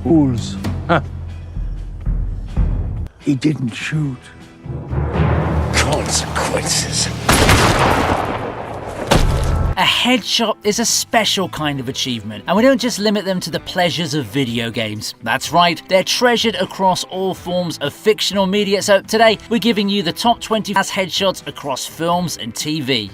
Fools. Huh. He didn't shoot. Consequences. A headshot is a special kind of achievement, and we don't just limit them to the pleasures of video games. That's right, they're treasured across all forms of fictional media, so today we're giving you the top 20 fast headshots across films and TV.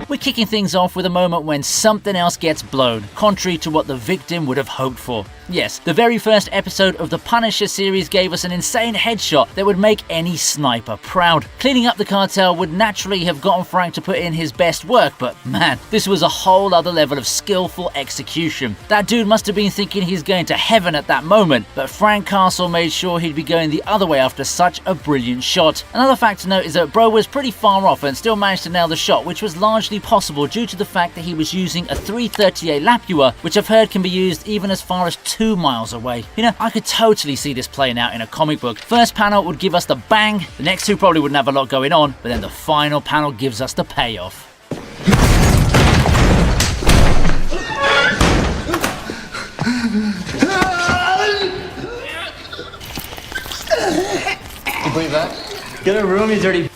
We're kicking things off with a moment when something else gets blown, contrary to what the victim would have hoped for. Yes, the very first episode of the Punisher series gave us an insane headshot that would make any sniper proud. Cleaning up the cartel would naturally have gotten Frank to put in his best work, but man, this was a whole other level of skillful execution. That dude must have been thinking he's going to heaven at that moment, but Frank Castle made sure he'd be going the other way after such a brilliant shot. Another fact to note is that Bro was pretty far off and still managed to nail the shot, which was largely possible due to the fact that he was using a .338 Lapua, which I've heard can be used even as far as 2 miles away. You know, I could totally see this playing out in a comic book. First panel would give us the bang, the next two probably wouldn't have a lot going on, but then the final panel gives us the payoff. You believe that? Get a room, you dirty.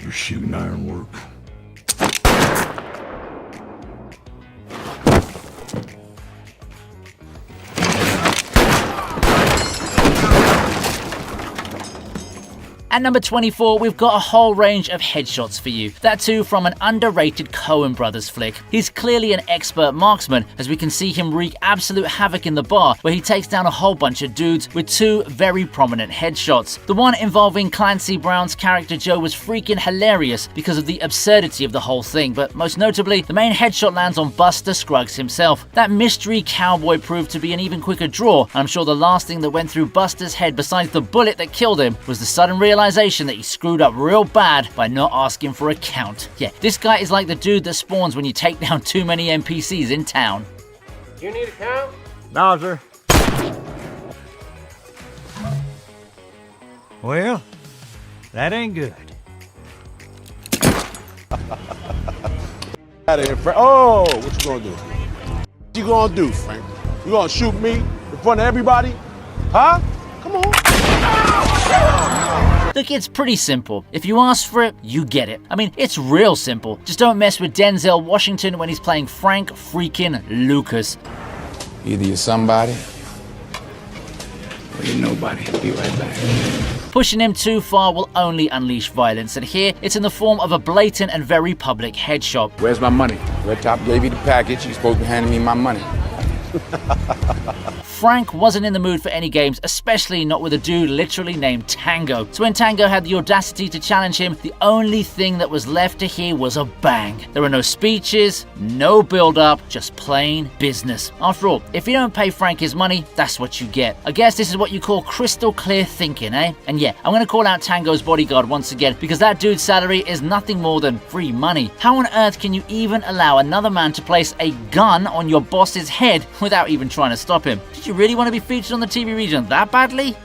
You're shooting ironwork. At number 24, we've got a whole range of headshots for you. That too from an underrated Coen Brothers flick. He's clearly an expert marksman, as we can see him wreak absolute havoc in the bar, where he takes down a whole bunch of dudes with two very prominent headshots. The one involving Clancy Brown's character Joe was freaking hilarious because of the absurdity of the whole thing, but most notably, the main headshot lands on Buster Scruggs himself. That mystery cowboy proved to be an even quicker draw, and I'm sure the last thing that went through Buster's head besides the bullet that killed him was the sudden realization that he screwed up real bad by not asking for a count. Yeah, this guy is like the dude that spawns when you take down too many NPCs in town. You need a count? No, sir. Well, that ain't good. Out of here, Frank. Oh, what you gonna do? What you gonna do, Frank? You gonna shoot me in front of everybody? Huh? Come on. Look, it's pretty simple. If you ask for it, you get it. I mean, it's real simple. Just don't mess with Denzel Washington when he's playing Frank freaking Lucas. Either you're somebody Or you're nobody. Be right back. Pushing him too far will only unleash violence, and here it's in the form of a blatant and very public headshot. Where's my money? Red Top gave you the package. You're supposed to be handing me my money. Frank wasn't in the mood for any games, especially not with a dude literally named Tango. So when Tango had the audacity to challenge him, the only thing that was left to hear was a bang. There were no speeches, no build-up, just plain business. After all, if you don't pay Frank his money, that's what you get. I guess this is what you call crystal clear thinking, eh? And yeah, I'm gonna call out Tango's bodyguard once again, because that dude's salary is nothing more than free money. How on earth can you even allow another man to place a gun on your boss's head without even trying to stop him? Did you really want to be featured on the TV region that badly?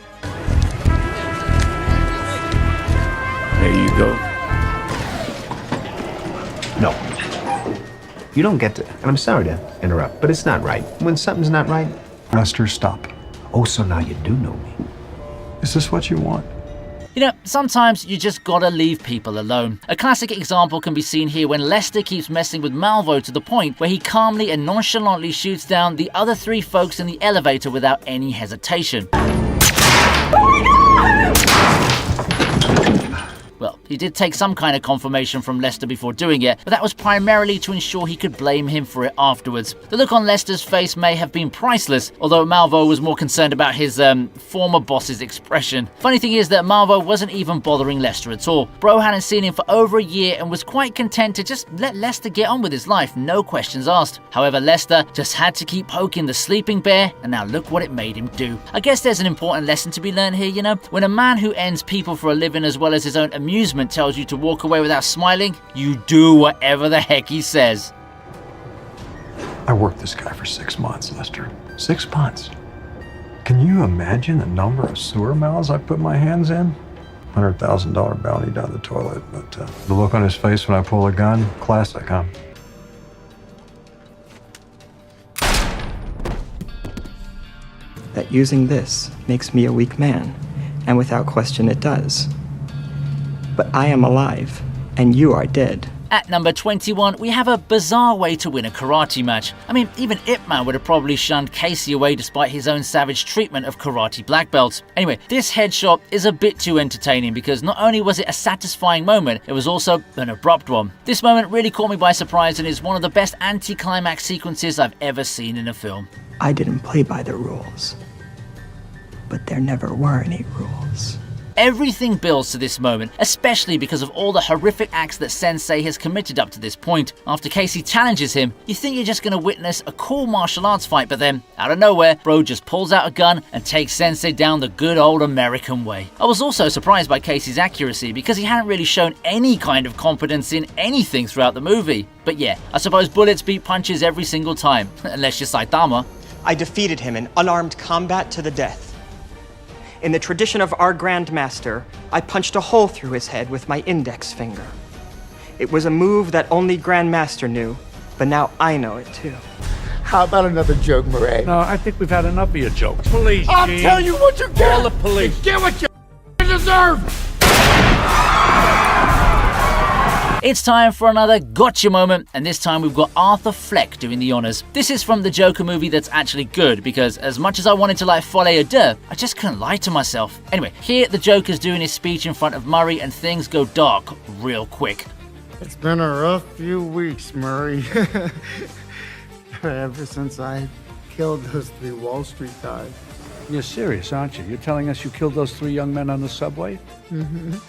There you go. No. You don't get to, and I'm sorry to interrupt, but it's not right. When something's not right, Lester, stop. oh, so now you do know me. Is this what you want? You know, sometimes you just gotta leave people alone. A classic example can be seen here when Lester keeps messing with Malvo to the point where he calmly and nonchalantly shoots down the other three folks in the elevator without any hesitation. Well, he did take some kind of confirmation from Lester before doing it, but that was primarily to ensure he could blame him for it afterwards. The look on Lester's face may have been priceless, although Malvo was more concerned about his former boss's expression. Funny thing is that Malvo wasn't even bothering Lester at all. Bro hadn't seen him for over a year and was quite content to just let Lester get on with his life, no questions asked. However, Lester just had to keep poking the sleeping bear, and now look what it made him do. I guess there's an important lesson to be learned here, you know? When a man who ends people for a living as well as his own amusement tells you to walk away without smiling, you do whatever the heck he says. I worked this guy for 6 months, Lester. 6 months. Can you imagine the number of sewer mouths I put my hands in? $100,000 bounty down the toilet, but the look on his face when I pull a gun, classic, huh? That using this makes me a weak man, and without question it does. But I am alive, and you are dead. At number 21, we have a bizarre way to win a karate match. I mean, even Ip Man would have probably shunned Casey away despite his own savage treatment of karate black belts. Anyway, this headshot is a bit too entertaining because not only was it a satisfying moment, it was also an abrupt one. This moment really caught me by surprise and is one of the best anti-climax sequences I've ever seen in a film. I didn't play by the rules, but there never were any rules. Everything builds to this moment, especially because of all the horrific acts that Sensei has committed up to this point. After Casey challenges him, you think you're just going to witness a cool martial arts fight, but then, out of nowhere, bro just pulls out a gun and takes Sensei down the good old American way. I was also surprised by Casey's accuracy because he hadn't really shown any kind of competence in anything throughout the movie. But yeah, I suppose bullets beat punches every single time, unless you're Saitama. I defeated him in unarmed combat to the death. In the tradition of our Grandmaster, I punched a hole through his head with my index finger. It was a move that only Grandmaster knew, but now I know it too. How about another joke, Murray? No, I think we've had enough of your jokes. Police, I'll tell you what you get! Call the police. You get what you deserve! It's time for another gotcha moment, and this time we've got Arthur Fleck doing the honors. This is from the Joker movie that's actually good, because as much as I wanted to like folie à deux, I just couldn't lie to myself. Anyway, here the Joker's doing his speech in front of Murray, and things go dark real quick. It's been a rough few weeks, Murray. Ever since I killed those 3 Wall Street guys. You're serious, aren't you? You're telling us you killed those 3 young men on the subway?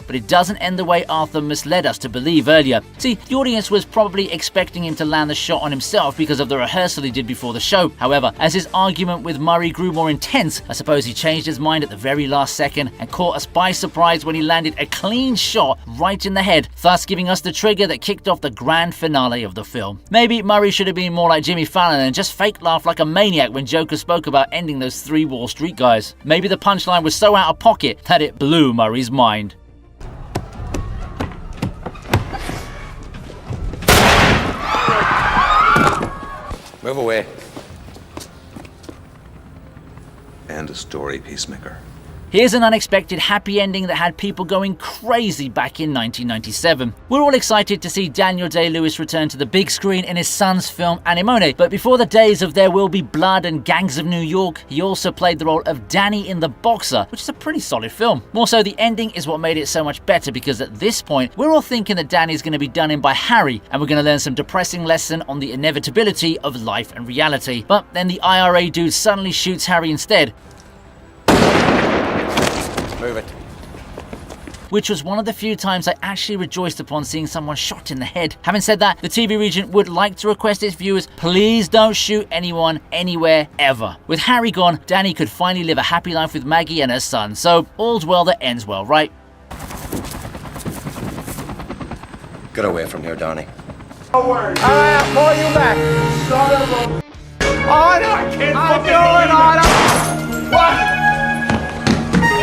But it doesn't end the way Arthur misled us to believe earlier. See, the audience was probably expecting him to land the shot on himself because of the rehearsal he did before the show. However, as his argument with Murray grew more intense, I suppose he changed his mind at the very last second and caught us by surprise when he landed a clean shot right in the head, thus giving us the trigger that kicked off the grand finale of the film. Maybe Murray should have been more like Jimmy Fallon and just fake laugh like a maniac when Joker spoke about ending those 3 Wall Street guys. Maybe the punchline was so out of pocket that it blew Murray's mind. Move away. End of story, Peacemaker. Here's an unexpected happy ending that had people going crazy back in 1997. We're all excited to see Daniel Day-Lewis return to the big screen in his son's film Anemone, but before the days of There Will Be Blood and Gangs of New York, he also played the role of Danny in The Boxer, which is a pretty solid film. More so, the ending is what made it so much better because at this point, we're all thinking that Danny's going to be done in by Harry, and we're going to learn some depressing lesson on the inevitability of life and reality. But then the IRA dude suddenly shoots Harry instead. Move it. Which was one of the few times I actually rejoiced upon seeing someone shot in the head. Having said that, the TV region would like to request its viewers, please don't shoot anyone, anywhere, ever. With Harry gone, Danny could finally live a happy life with Maggie and her son, so all's well that ends well, right? Get away from here, Donnie. Alright, I'll call you back. Son of a... Honor! I can't fucking do it, Honor! What?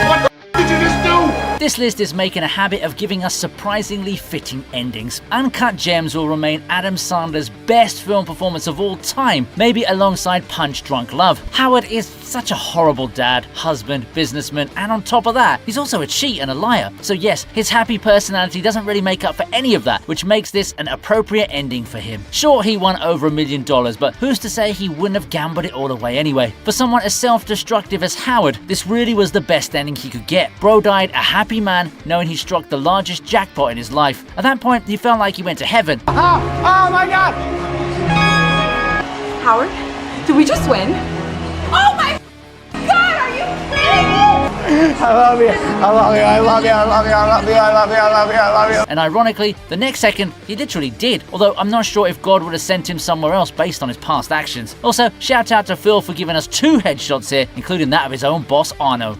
What the did you just do? This list is making a habit of giving us surprisingly fitting endings. Uncut Gems will remain Adam Sandler's best film performance of all time, maybe alongside Punch Drunk Love. Howard is such a horrible dad, husband, businessman, and on top of that, he's also a cheat and a liar. So yes, his happy personality doesn't really make up for any of that, which makes this an appropriate ending for him. Sure, he won over $1 million, but who's to say he wouldn't have gambled it all away anyway? For someone as self-destructive as Howard, this really was the best ending he could get. Bro died a happy man, knowing he struck the largest jackpot in his life. At that point, he felt like he went to heaven. Oh my God! Howard, did we just win? Oh my God, are you kidding me? I love you. I love you. I love you. I love you. I love you. I love you. I love you. I love you. And ironically, the next second, he literally did. Although I'm not sure if God would have sent him somewhere else based on his past actions. Also, shout out to Phil for giving us 2 headshots here, including that of his own boss, Arno.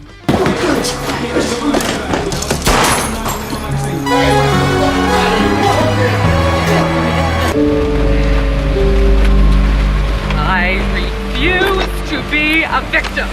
I refuse to be a victim.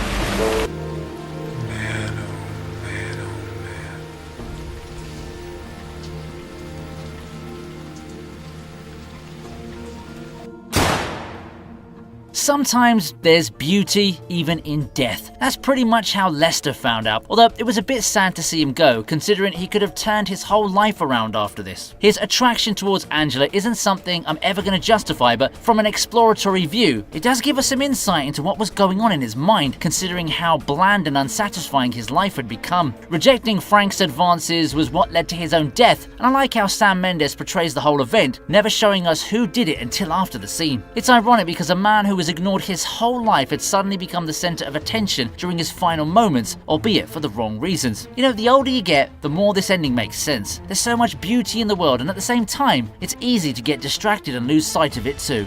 Sometimes there's beauty even in death. That's pretty much how Lester found out, although it was a bit sad to see him go, considering he could have turned his whole life around after this. His attraction towards Angela isn't something I'm ever going to justify, but from an exploratory view, it does give us some insight into what was going on in his mind, considering how bland and unsatisfying his life had become. Rejecting Frank's advances was what led to his own death, and I like how Sam Mendes portrays the whole event, never showing us who did it until after the scene. It's ironic because a man who was ignored his whole life had suddenly become the center of attention during his final moments, albeit for the wrong reasons. You know, the older you get, the more this ending makes sense. There's so much beauty in the world, and at the same time, it's easy to get distracted and lose sight of it too.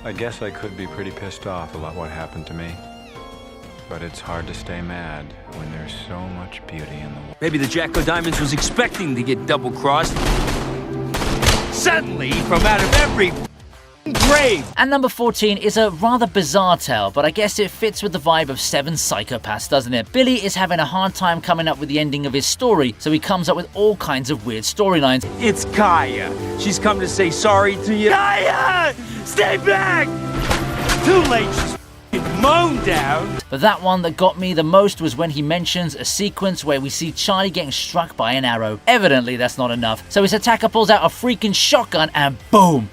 I guess I could be pretty pissed off about what happened to me. But it's hard to stay mad when there's so much beauty in the world. Maybe the Jack O'Diamonds was expecting to get double-crossed. Suddenly, from out of every grave. And number 14 is a rather bizarre tale, but I guess it fits with the vibe of Seven Psychopaths, doesn't it? Billy is having a hard time coming up with the ending of his story, so he comes up with all kinds of weird storylines. It's Kaya. She's come to say sorry to you. Kaya! Stay back! Too late, she's mown down. But that one that got me the most was when he mentions a sequence where we see Charlie getting struck by an arrow. Evidently that's not enough, so his attacker pulls out a freaking shotgun and boom!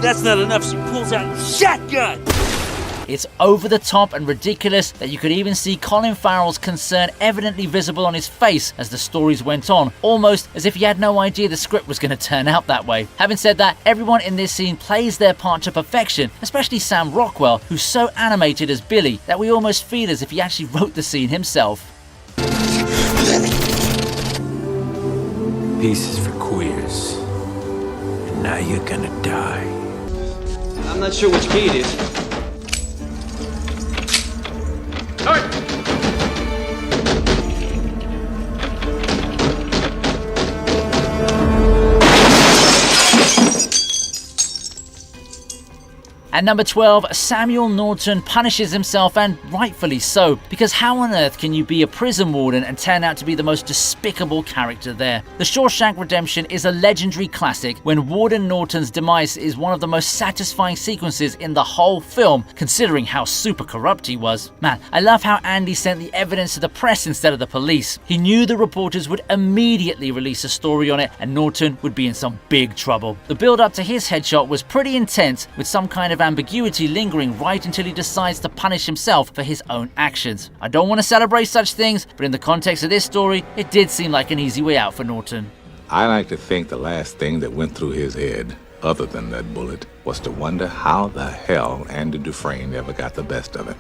That's not enough, she pulls out a shotgun! It's over the top and ridiculous that you could even see Colin Farrell's concern evidently visible on his face as the stories went on, almost as if he had no idea the script was going to turn out that way. Having said that, everyone in this scene plays their part to perfection, especially Sam Rockwell, who's so animated as Billy that we almost feel as if he actually wrote the scene himself. Pieces for queers. And now you're gonna die. I'm not sure which key it is. All right. At number 12, Samuel Norton punishes himself, and rightfully so, because how on earth can you be a prison warden and turn out to be the most despicable character there? The Shawshank Redemption is a legendary classic when Warden Norton's demise is one of the most satisfying sequences in the whole film, considering how super corrupt he was. Man, I love how Andy sent the evidence to the press instead of the police. He knew the reporters would immediately release a story on it, and Norton would be in some big trouble. The build up to his headshot was pretty intense, with some kind of ambiguity lingering right until he decides to punish himself for his own actions. I don't want to celebrate such things, but in the context of this story, it did seem like an easy way out for Norton. I like to think the last thing that went through his head, other than that bullet, was to wonder how the hell Andy Dufresne ever got the best of him.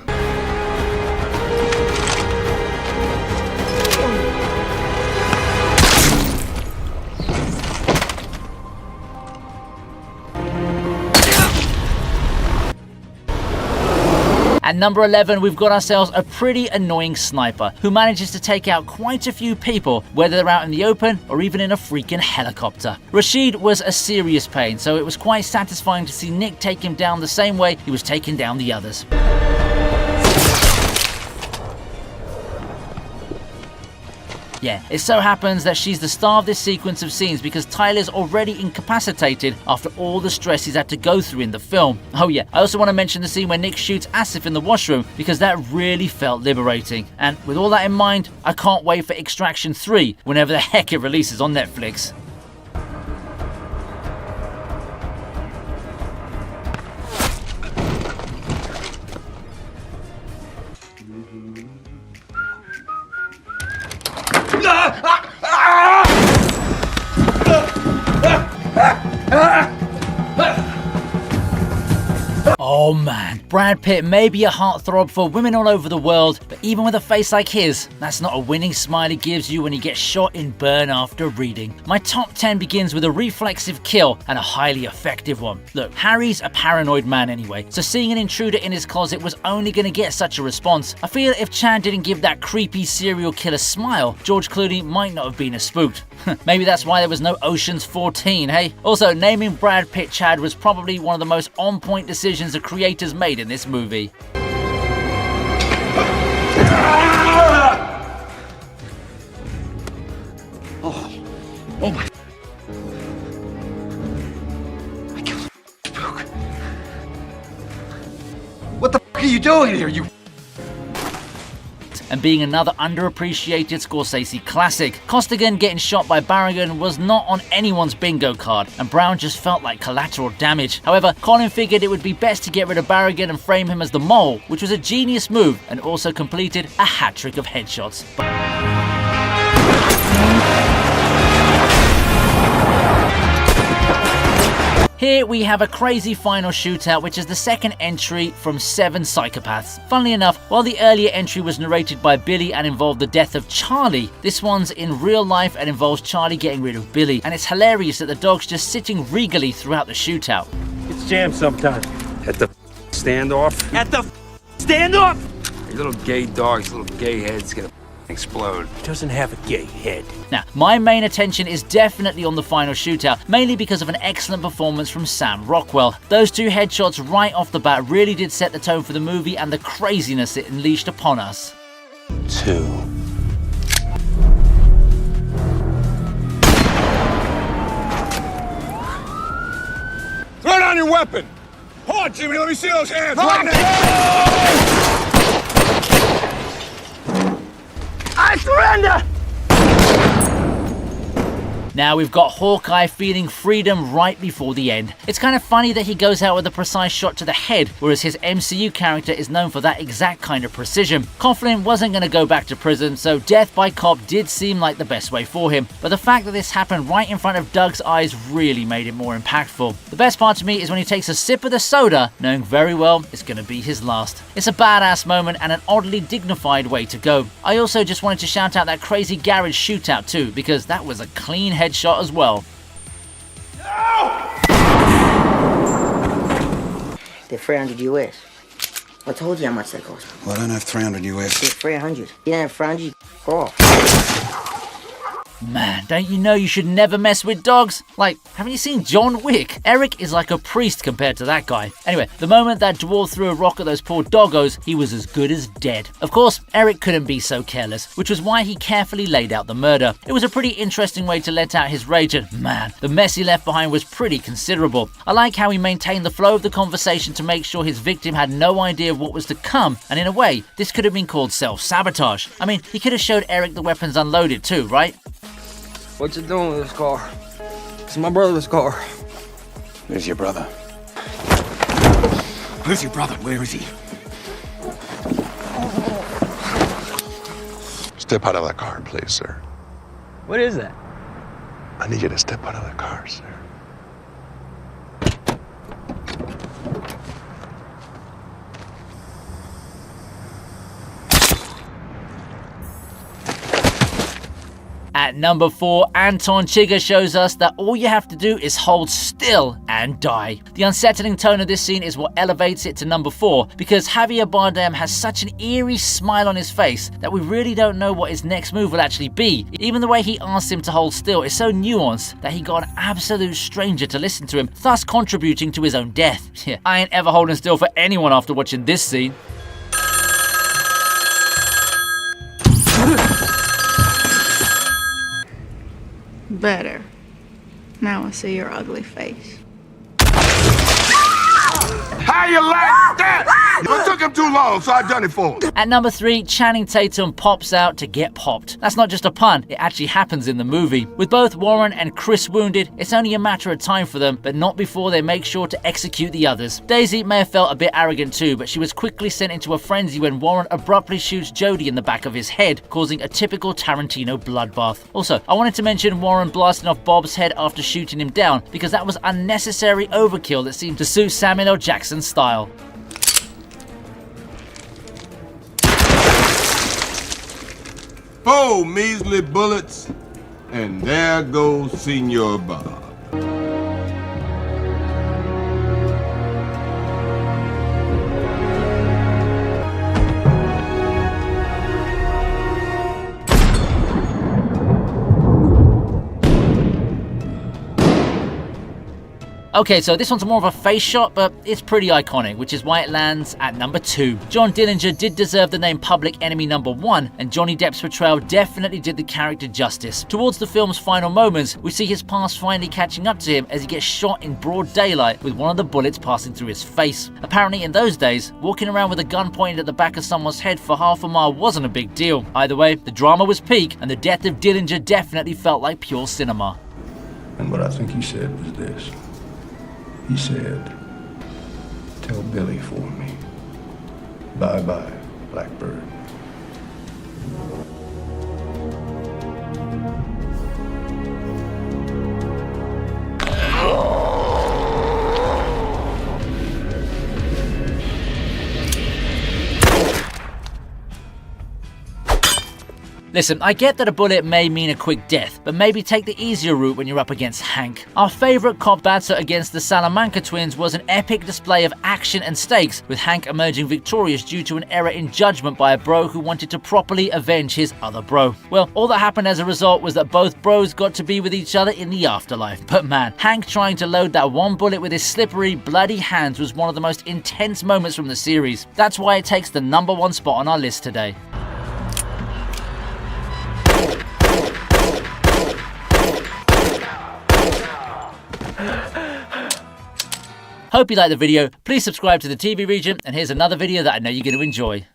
At number 11, we've got ourselves a pretty annoying sniper who manages to take out quite a few people, whether they're out in the open or even in a freaking helicopter. Rashid was a serious pain, so it was quite satisfying to see Nick take him down the same way he was taking down the others. Yeah, it so happens that she's the star of this sequence of scenes because Tyler's already incapacitated after all the stress he's had to go through in the film. Oh yeah, I also want to mention the scene where Nick shoots Asif in the washroom because that really felt liberating. And with all that in mind, I can't wait for Extraction 3 whenever the heck it releases on Netflix. Oh man, Brad Pitt may be a heartthrob for women all over the world, but even with a face like his, that's not a winning smile he gives you when he gets shot in Burn After Reading. My top 10 begins with a reflexive kill and a highly effective one. Look, Harry's a paranoid man anyway, so seeing an intruder in his closet was only going to get such a response. I feel if Chad didn't give that creepy serial killer smile, George Clooney might not have been as spooked. Maybe that's why there was no Ocean's 14, hey? Also, naming Brad Pitt Chad was probably one of the most on-point decisions the creators made in this movie. Oh my. are you doing here, you? And being another underappreciated Scorsese classic, Costigan getting shot by Barrigan was not on anyone's bingo card, and Brown just felt like collateral damage. However, Colin figured it would be best to get rid of Barrigan and frame him as the mole, which was a genius move and also completed a hat-trick of headshots. Here we have a crazy final shootout, which is the second entry from 7 Psychopaths. Funnily enough, while the earlier entry was narrated by Billy and involved the death of Charlie, this one's in real life and involves Charlie getting rid of Billy, and it's hilarious that the dog's just sitting regally throughout the shootout. It's jammed sometimes. At the standoff? At the standoff! Your little gay dog's little gay head's gonna explode. He doesn't have a gay head. Now, my main attention is definitely on the final shootout, mainly because of an excellent performance from Sam Rockwell. Those 2 headshots right off the bat really did set the tone for the movie and the craziness it unleashed upon us. 2. Throw down your weapon! Hold on, Jimmy, let me see those hands right now! I surrender! Now we've got Hawkeye feeling freedom right before the end. It's kind of funny that he goes out with a precise shot to the head, whereas his MCU character is known for that exact kind of precision. Coughlin wasn't going to go back to prison, so death by cop did seem like the best way for him. But the fact that this happened right in front of Doug's eyes really made it more impactful. The best part to me is when he takes a sip of the soda, knowing very well it's going to be his last. It's a badass moment and an oddly dignified way to go. I also just wanted to shout out that crazy garage shootout too, because that was a clean headshot as well. They're 300 US. I told you how much they cost. Well, I don't have 300 US. They're 300. You don't have 300, off. Man, don't you know you should never mess with dogs? Like, haven't you seen John Wick? Eric is like a priest compared to that guy. Anyway, the moment that dwarf threw a rock at those poor doggos, he was as good as dead. Of course, Eric couldn't be so careless, which was why he carefully laid out the murder. It was a pretty interesting way to let out his rage, and man, the mess he left behind was pretty considerable. I like how he maintained the flow of the conversation to make sure his victim had no idea of what was to come, and in a way, this could have been called self-sabotage. I mean, he could have showed Eric the weapons unloaded too, right? What you doing with this car? It's my brother's car. Where's your brother? Where's your brother? Where is he? Step out of that car, please, sir. What is that? I need you to step out of the car, sir. At number 4, Anton Chigurh shows us that all you have to do is hold still and die. The unsettling tone of this scene is what elevates it to number 4, because Javier Bardem has such an eerie smile on his face that we really don't know what his next move will actually be. Even the way he asks him to hold still is so nuanced that he got an absolute stranger to listen to him, thus contributing to his own death. Yeah, I ain't ever holding still for anyone after watching this scene. Better. Now I see your ugly face. How you like that? It took him too long, so I done it for him. At number 3, Channing Tatum pops out to get popped. That's not just a pun, it actually happens in the movie. With both Warren and Chris wounded, it's only a matter of time for them, but not before they make sure to execute the others. Daisy may have felt a bit arrogant too, but she was quickly sent into a frenzy when Warren abruptly shoots Jody in the back of his head, causing a typical Tarantino bloodbath. Also, I wanted to mention Warren blasting off Bob's head after shooting him down, because that was unnecessary overkill that seemed to suit Samuel L. Jackson's style. 4 measly bullets, and there goes Senor Bob. Okay, so this one's more of a face shot, but it's pretty iconic, which is why it lands at number 2. John Dillinger did deserve the name Public Enemy number 1, and Johnny Depp's portrayal definitely did the character justice. Towards the film's final moments, we see his past finally catching up to him as he gets shot in broad daylight with one of the bullets passing through his face. Apparently in those days, walking around with a gun pointed at the back of someone's head for half a mile wasn't a big deal. Either way, the drama was peak, and the death of Dillinger definitely felt like pure cinema. And what I think he said was this. He said, "Tell Billy for me. Bye-bye, Blackbird." Listen, I get that a bullet may mean a quick death, but maybe take the easier route when you're up against Hank. Our favourite cop battle against the Salamanca twins was an epic display of action and stakes, with Hank emerging victorious due to an error in judgment by a bro who wanted to properly avenge his other bro. Well, all that happened as a result was that both bros got to be with each other in the afterlife. But man, Hank trying to load that one bullet with his slippery, bloody hands was one of the most intense moments from the series. That's why it takes the number 1 spot on our list today. Hope you liked the video. Please subscribe to the TV Region, and here's another video that I know you're going to enjoy.